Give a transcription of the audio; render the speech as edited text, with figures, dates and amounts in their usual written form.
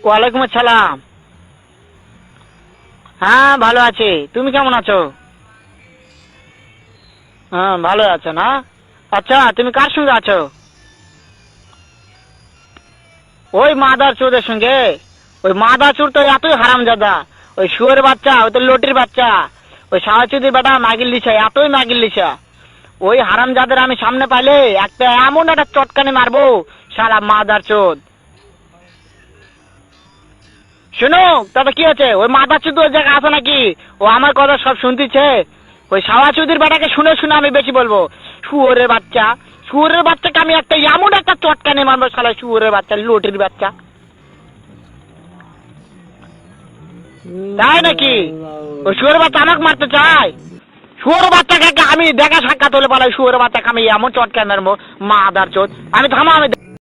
ওয়ালাইকুম আসসালাম। হ্যাঁ ভালো আছি, তুমি কেমন আছো? হ্যাঁ ভালো আছো না? আচ্ছা তুমি কার সঙ্গে আছো? ওই মাদার চোরের সঙ্গে। ওই মাদার চোর তো এতই হারামজাদা, ওই শুয়োরের বাচ্চা, ওই তো লটির বাচ্চা, ওই সাওয়াচুদির বেটা মাগির লিসা, এতই মাগির লিসা। ওই হারামজাদের আমি সামনে পাইলে একটা এমন একটা চটকানি মারবো, শালা মাদার চোদ। শুনো, তবে কি হচ্ছে, ওই মাদার চোদ ওই জায়গায় আছে নাকি? ও আমার কথা সব শুনতেছে। ওই সাওয়াচুদির বেটাকে শুনে শুনে আমি বেশি বলবো। শুয়োরের বাচ্চা, শুয়োরের বাচ্চাকে আমি একটা এমন একটা চটকানি মারবো, শালা শুয়োরের বাচ্চা, লটির বাচ্চা। তাই নাকি? ওই শুয়োরের বাচ্চা আমাকে মারতে চায়? শুয়োরের বাচ্চাকে আমি দেখা সাক্ষাৎ হলে বলে শুয়োরের বাচ্চাকে আমি এমন চটকানি মারবো, মাদার চোদ। আমি থামো, আমি